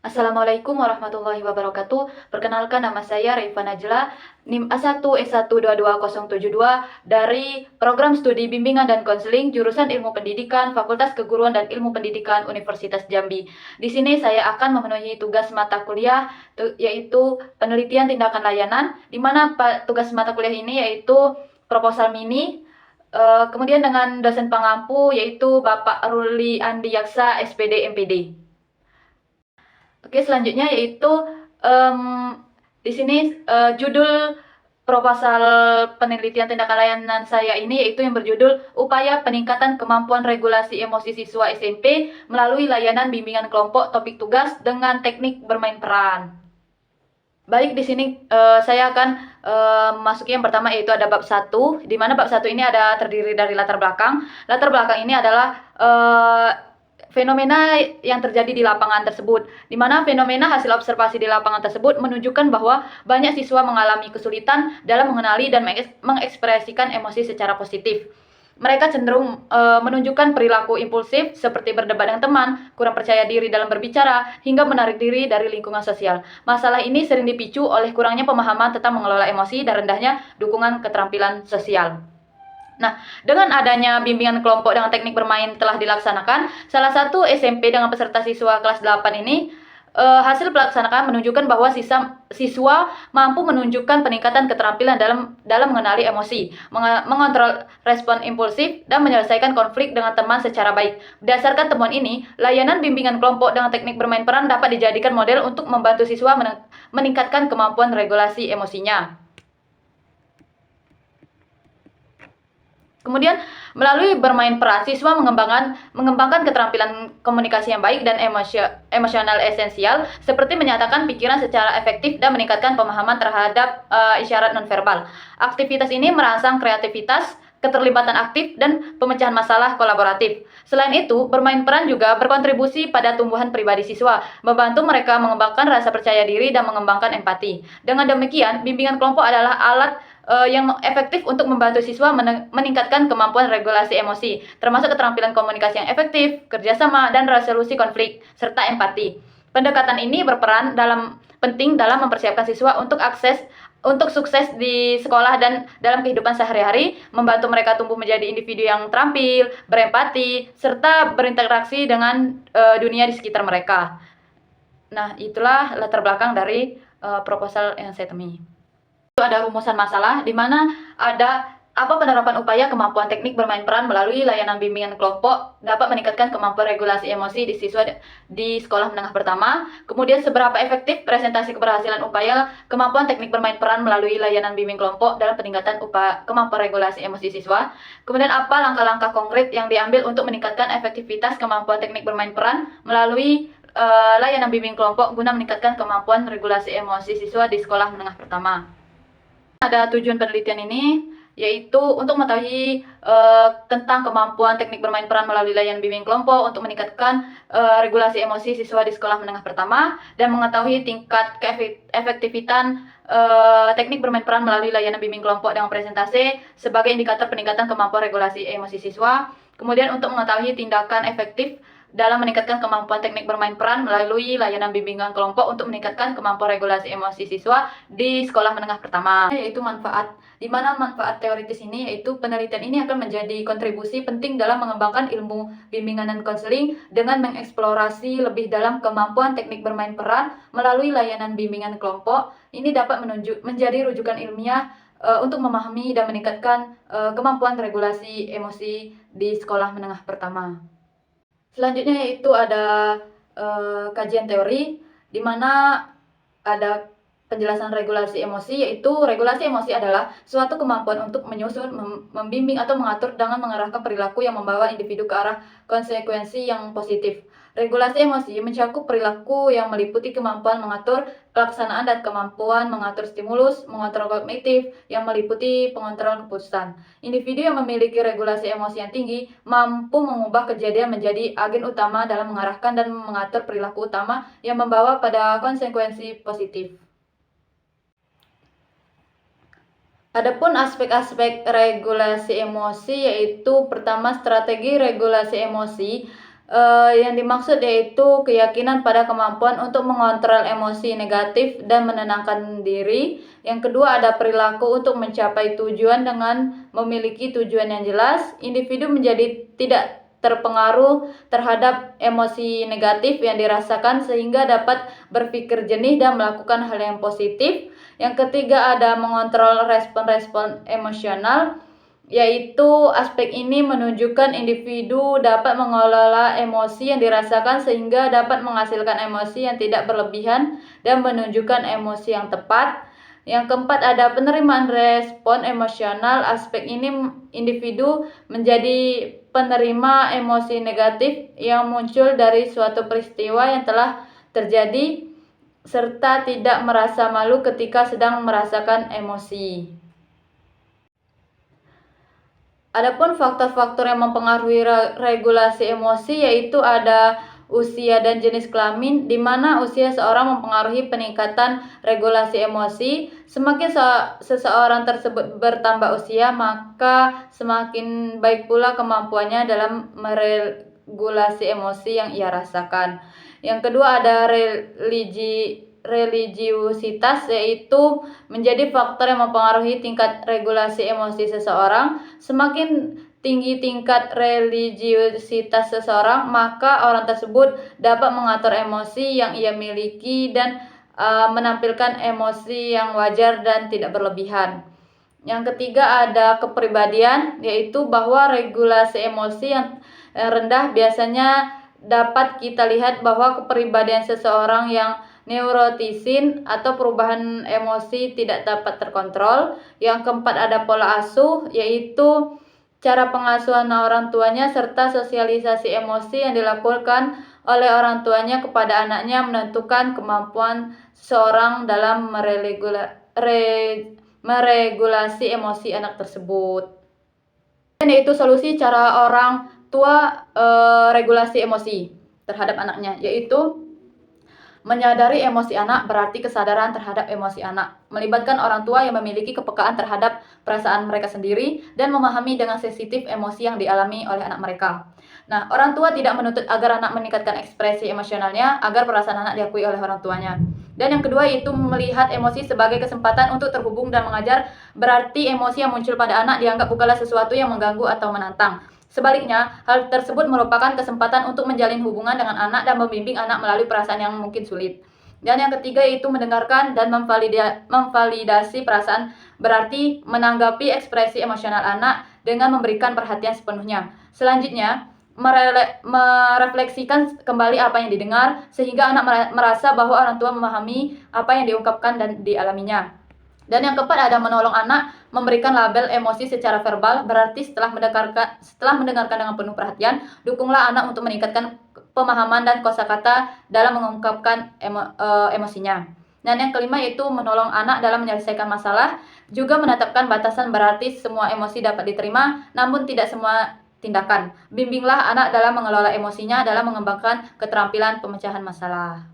Assalamualaikum warahmatullahi wabarakatuh. Perkenalkan, nama saya Raifa Najla, NIM A1S122072 dari Program Studi Bimbingan dan Konseling Jurusan Ilmu Pendidikan Fakultas Keguruan dan Ilmu Pendidikan Universitas Jambi. Di sini saya akan memenuhi tugas mata kuliah yaitu Penelitian Tindakan Layanan, di mana tugas mata kuliah ini yaitu proposal mini. Kemudian dengan dosen pengampu yaitu Bapak Ruli Andi Yaksa, SPD MPD. Oke, selanjutnya yaitu di sini judul proposal penelitian tindakan layanan saya ini yaitu yang berjudul Upaya Peningkatan Kemampuan Regulasi Emosi Siswa SMP melalui Layanan Bimbingan Kelompok Topik Tugas dengan Teknik Bermain Peran. Baik, di sini saya akan masuki yang pertama yaitu ada bab 1, di mana bab 1 ini terdiri dari latar belakang. Latar belakang ini adalah fenomena yang terjadi di lapangan tersebut, di mana fenomena hasil observasi di lapangan tersebut menunjukkan bahwa banyak siswa mengalami kesulitan dalam mengenali dan mengekspresikan emosi secara positif. Mereka cenderung menunjukkan perilaku impulsif seperti berdebat dengan teman, kurang percaya diri dalam berbicara, hingga menarik diri dari lingkungan sosial. Masalah ini sering dipicu oleh kurangnya pemahaman tentang mengelola emosi dan rendahnya dukungan keterampilan sosial. Nah, dengan adanya bimbingan kelompok dengan teknik bermain telah dilaksanakan, salah satu SMP dengan peserta siswa kelas 8 ini hasil pelaksanaan menunjukkan bahwa siswa mampu menunjukkan peningkatan keterampilan dalam mengenali emosi, mengontrol respon impulsif, dan menyelesaikan konflik dengan teman secara baik. Berdasarkan temuan ini, layanan bimbingan kelompok dengan teknik bermain peran dapat dijadikan model untuk membantu siswa meningkatkan kemampuan regulasi emosinya. Kemudian, melalui bermain peran, siswa mengembangkan keterampilan komunikasi yang baik dan emosional esensial, seperti menyatakan pikiran secara efektif dan meningkatkan pemahaman terhadap isyarat nonverbal. Aktivitas ini merangsang kreativitas, keterlibatan aktif, dan pemecahan masalah kolaboratif. Selain itu, bermain peran juga berkontribusi pada tumbuhan pribadi siswa, membantu mereka mengembangkan rasa percaya diri dan mengembangkan empati. Dengan demikian, bimbingan kelompok adalah alat yang efektif untuk membantu siswa meningkatkan kemampuan regulasi emosi, termasuk keterampilan komunikasi yang efektif, kerjasama, dan resolusi konflik, serta empati. Pendekatan ini berperan penting dalam mempersiapkan siswa untuk sukses di sekolah dan dalam kehidupan sehari-hari, membantu mereka tumbuh menjadi individu yang terampil, berempati, serta berinteraksi dengan dunia di sekitar mereka. Nah, itulah latar belakang dari proposal yang saya temui. Ada rumusan masalah di mana ada penerapan upaya kemampuan teknik bermain peran melalui layanan bimbingan kelompok dapat meningkatkan kemampuan regulasi emosi di siswa di sekolah menengah pertama. Kemudian, seberapa efektif presentasi keberhasilan upaya kemampuan teknik bermain peran melalui layanan bimbing kelompok dalam peningkatan kemampuan regulasi emosi siswa. Kemudian, apa langkah-langkah konkret yang diambil untuk meningkatkan efektivitas kemampuan teknik bermain peran melalui layanan bimbing kelompok guna meningkatkan kemampuan regulasi emosi siswa di sekolah menengah pertama. Ada tujuan penelitian ini yaitu untuk mengetahui tentang kemampuan teknik bermain peran melalui layanan bimbing kelompok untuk meningkatkan regulasi emosi siswa di sekolah menengah pertama, dan mengetahui tingkat efektivitasan teknik bermain peran melalui layanan bimbing kelompok dengan presentase sebagai indikator peningkatan kemampuan regulasi emosi siswa. Kemudian, untuk mengetahui tindakan efektif dalam meningkatkan kemampuan teknik bermain peran melalui layanan bimbingan kelompok untuk meningkatkan kemampuan regulasi emosi siswa di sekolah menengah pertama, yaitu manfaat. Di mana manfaat teoritis ini yaitu penelitian ini akan menjadi kontribusi penting dalam mengembangkan ilmu bimbingan dan konseling dengan mengeksplorasi lebih dalam kemampuan teknik bermain peran melalui layanan bimbingan kelompok. Ini dapat menjadi rujukan ilmiah untuk memahami dan meningkatkan kemampuan regulasi emosi di sekolah menengah pertama. Selanjutnya yaitu ada kajian teori, di mana ada penjelasan regulasi emosi, yaitu regulasi emosi adalah suatu kemampuan untuk menyusun, membimbing, atau mengatur dengan mengarahkan perilaku yang membawa individu ke arah konsekuensi yang positif. Regulasi emosi mencakup perilaku yang meliputi kemampuan mengatur pelaksanaan dan kemampuan mengatur stimulus, mengontrol kognitif yang meliputi pengontrol keputusan. Individu yang memiliki regulasi emosi yang tinggi mampu mengubah kejadian menjadi agen utama dalam mengarahkan dan mengatur perilaku utama yang membawa pada konsekuensi positif. Adapun aspek-aspek regulasi emosi yaitu pertama strategi regulasi emosi. Yang dimaksud yaitu keyakinan pada kemampuan untuk mengontrol emosi negatif dan menenangkan diri. Yang kedua ada perilaku untuk mencapai tujuan dengan memiliki tujuan yang jelas. Individu menjadi tidak terpengaruh terhadap emosi negatif yang dirasakan sehingga dapat berpikir jernih dan melakukan hal yang positif. Yang ketiga ada mengontrol respon-respon emosional, yaitu aspek ini menunjukkan individu dapat mengelola emosi yang dirasakan sehingga dapat menghasilkan emosi yang tidak berlebihan dan menunjukkan emosi yang tepat. Yang keempat ada penerimaan respon emosional. Aspek ini individu menjadi penerima emosi negatif yang muncul dari suatu peristiwa yang telah terjadi serta tidak merasa malu ketika sedang merasakan emosi. Adapun faktor-faktor yang mempengaruhi regulasi emosi yaitu ada usia dan jenis kelamin, di mana usia seorang mempengaruhi peningkatan regulasi emosi. Semakin seseorang tersebut bertambah usia, maka semakin baik pula kemampuannya dalam meregulasi emosi yang ia rasakan. Yang kedua ada religiusitas, yaitu menjadi faktor yang mempengaruhi tingkat regulasi emosi seseorang. Semakin tinggi tingkat religiusitas seseorang, maka orang tersebut dapat mengatur emosi yang ia miliki dan menampilkan emosi yang wajar dan tidak berlebihan. Yang ketiga ada kepribadian, yaitu bahwa regulasi emosi yang rendah biasanya dapat kita lihat bahwa kepribadian seseorang yang neurotisin atau perubahan emosi tidak dapat terkontrol. Yang keempat ada pola asuh, yaitu cara pengasuhan orang tuanya serta sosialisasi emosi yang dilakukan oleh orang tuanya kepada anaknya menentukan kemampuan seseorang dalam meregulasi emosi anak tersebut. Dan yaitu solusi cara orang tua regulasi emosi terhadap anaknya, yaitu menyadari emosi anak berarti kesadaran terhadap emosi anak, melibatkan orang tua yang memiliki kepekaan terhadap perasaan mereka sendiri dan memahami dengan sensitif emosi yang dialami oleh anak mereka. Nah, orang tua tidak menuntut agar anak meningkatkan ekspresi emosionalnya agar perasaan anak diakui oleh orang tuanya. Dan yang kedua yaitu melihat emosi sebagai kesempatan untuk terhubung dan mengajar, berarti emosi yang muncul pada anak dianggap bukanlah sesuatu yang mengganggu atau menantang. Sebaliknya, hal tersebut merupakan kesempatan untuk menjalin hubungan dengan anak dan membimbing anak melalui perasaan yang mungkin sulit. Dan yang ketiga yaitu mendengarkan dan memvalidasi perasaan, berarti menanggapi ekspresi emosional anak dengan memberikan perhatian sepenuhnya. Selanjutnya, merefleksikan kembali apa yang didengar sehingga anak merasa bahwa orang tua memahami apa yang diungkapkan dan dialaminya. Dan yang keempat ada menolong anak memberikan label emosi secara verbal, berarti setelah mendengarkan dengan penuh perhatian, dukunglah anak untuk meningkatkan pemahaman dan kosakata dalam mengungkapkan emosinya. Dan yang kelima yaitu menolong anak dalam menyelesaikan masalah, juga menetapkan batasan, berarti semua emosi dapat diterima namun tidak semua tindakan. Bimbinglah anak dalam mengelola emosinya dalam mengembangkan keterampilan pemecahan masalah.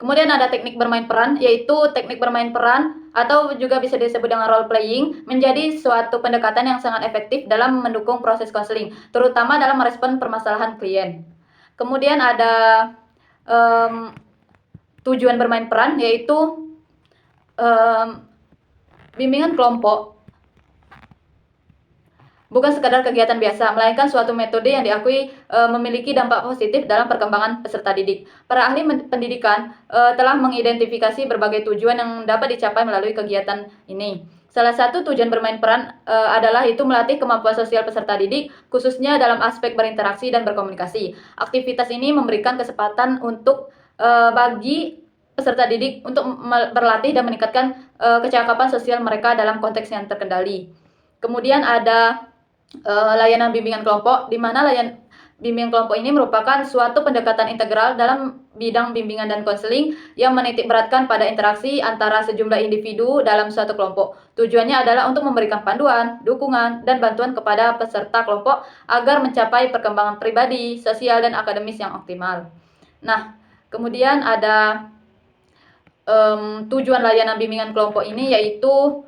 Kemudian ada teknik bermain peran, yaitu teknik bermain peran atau juga bisa disebut dengan role playing, menjadi suatu pendekatan yang sangat efektif dalam mendukung proses konseling, terutama dalam merespon permasalahan klien. Kemudian ada tujuan bermain peran, yaitu bimbingan kelompok bukan sekadar kegiatan biasa, melainkan suatu metode yang diakui memiliki dampak positif dalam perkembangan peserta didik. Para ahli pendidikan telah mengidentifikasi berbagai tujuan yang dapat dicapai melalui kegiatan ini. Salah satu tujuan bermain peran adalah itu melatih kemampuan sosial peserta didik, khususnya dalam aspek berinteraksi dan berkomunikasi. Aktivitas ini memberikan kesempatan untuk bagi peserta didik untuk berlatih dan meningkatkan kecakapan sosial mereka dalam konteks yang terkendali. Kemudian ada layanan bimbingan kelompok, di mana bimbingan kelompok ini merupakan suatu pendekatan integral dalam bidang bimbingan dan konseling yang menitik beratkan pada interaksi antara sejumlah individu dalam suatu kelompok. Tujuannya adalah untuk memberikan panduan, dukungan, dan bantuan kepada peserta kelompok agar mencapai perkembangan pribadi, sosial, dan akademis yang optimal. Nah, kemudian ada tujuan layanan bimbingan kelompok ini yaitu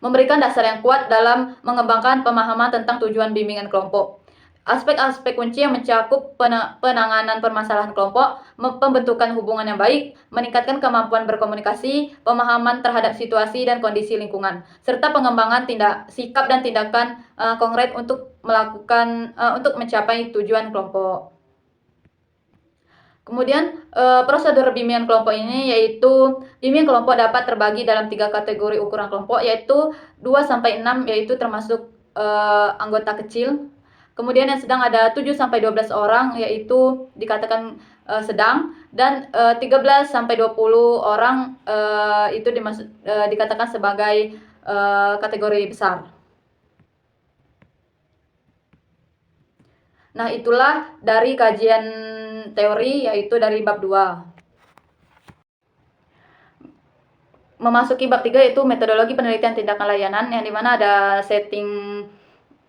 memberikan dasar yang kuat dalam mengembangkan pemahaman tentang tujuan bimbingan kelompok. Aspek-aspek kunci yang mencakup penanganan permasalahan kelompok, pembentukan hubungan yang baik, meningkatkan kemampuan berkomunikasi, pemahaman terhadap situasi dan kondisi lingkungan, serta pengembangan sikap dan tindakan konkret untuk mencapai tujuan kelompok. Kemudian prosedur bimbingan kelompok ini yaitu bimbingan kelompok dapat terbagi dalam 3 kategori ukuran kelompok, yaitu 2-6, yaitu termasuk anggota kecil. Kemudian yang sedang ada 7-12 orang, yaitu dikatakan sedang, dan 13-20 orang itu dikatakan sebagai kategori besar. Nah, itulah dari kajian teori, yaitu dari bab 2. Memasuki bab 3 yaitu metodologi penelitian tindakan layanan, yang dimana ada setting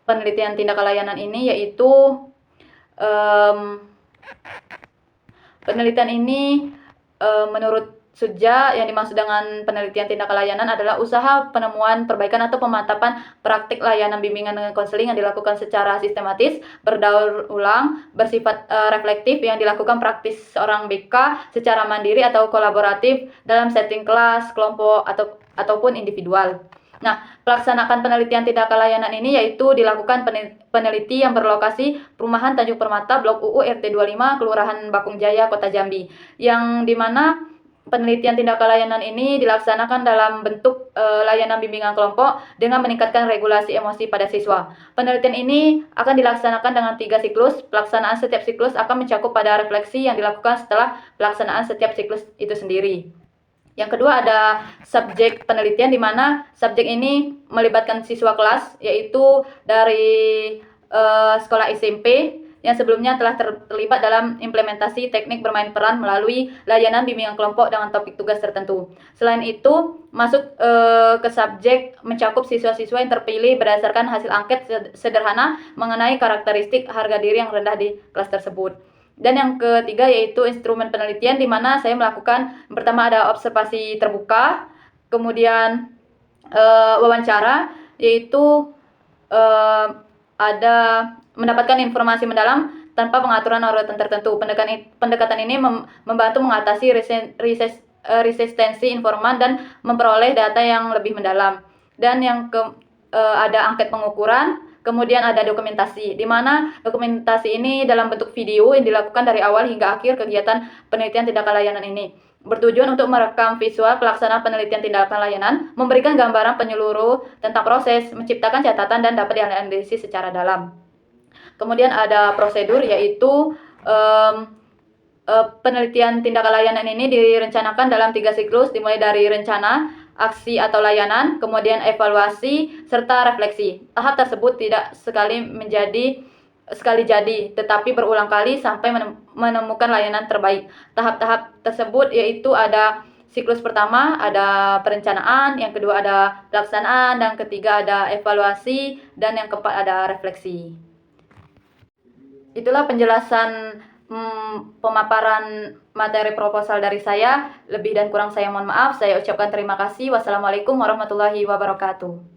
penelitian tindakan layanan ini, yaitu penelitian ini menurut Suja, yang dimaksud dengan penelitian tindakan layanan adalah usaha penemuan, perbaikan, atau pemantapan praktik layanan bimbingan dengan konseling yang dilakukan secara sistematis, berdaur ulang, bersifat reflektif, yang dilakukan praktis seorang BK secara mandiri atau kolaboratif dalam setting kelas, kelompok, ataupun individual. Nah, pelaksanaan penelitian tindakan layanan ini yaitu dilakukan peneliti yang berlokasi Perumahan Tanjung Permata, Blok UU RT 25, Kelurahan Bakung Jaya, Kota Jambi, yang dimana penelitian tindakan layanan ini dilaksanakan dalam bentuk layanan bimbingan kelompok dengan meningkatkan regulasi emosi pada siswa. Penelitian ini akan dilaksanakan dengan 3 siklus. Pelaksanaan setiap siklus akan mencakup pada refleksi yang dilakukan setelah pelaksanaan setiap siklus itu sendiri. Yang kedua ada subjek penelitian, di mana subjek ini melibatkan siswa kelas, yaitu dari sekolah SMP yang sebelumnya telah terlibat dalam implementasi teknik bermain peran melalui layanan bimbingan kelompok dengan topik tugas tertentu. Selain itu, masuk ke subjek mencakup siswa-siswa yang terpilih berdasarkan hasil angket sederhana mengenai karakteristik harga diri yang rendah di kelas tersebut. Dan yang ketiga yaitu instrumen penelitian, di mana saya melakukan, pertama ada observasi terbuka, kemudian wawancara, yaitu ada mendapatkan informasi mendalam tanpa pengaturan urutan tertentu. Pendekatan ini membantu mengatasi resistensi informan dan memperoleh data yang lebih mendalam. Dan yang ada angket pengukuran, kemudian ada dokumentasi, di mana dokumentasi ini dalam bentuk video yang dilakukan dari awal hingga akhir kegiatan penelitian tindakan layanan ini. Bertujuan untuk merekam visual pelaksanaan penelitian tindakan layanan, memberikan gambaran penyeluruh tentang proses, menciptakan catatan, dan dapat dianalisis secara dalam. Kemudian ada prosedur, yaitu penelitian tindakan layanan ini direncanakan dalam 3 siklus, dimulai dari rencana, aksi atau layanan, kemudian evaluasi, serta refleksi. Tahap tersebut tidak sekali jadi, tetapi berulang kali sampai menemukan layanan terbaik. Tahap-tahap tersebut yaitu ada siklus pertama, ada perencanaan, yang kedua ada pelaksanaan, dan ketiga ada evaluasi, dan yang keempat ada refleksi. Itulah penjelasan pemaparan materi proposal dari saya. Lebih dan kurang saya mohon maaf. Saya ucapkan terima kasih. Wassalamualaikum warahmatullahi wabarakatuh.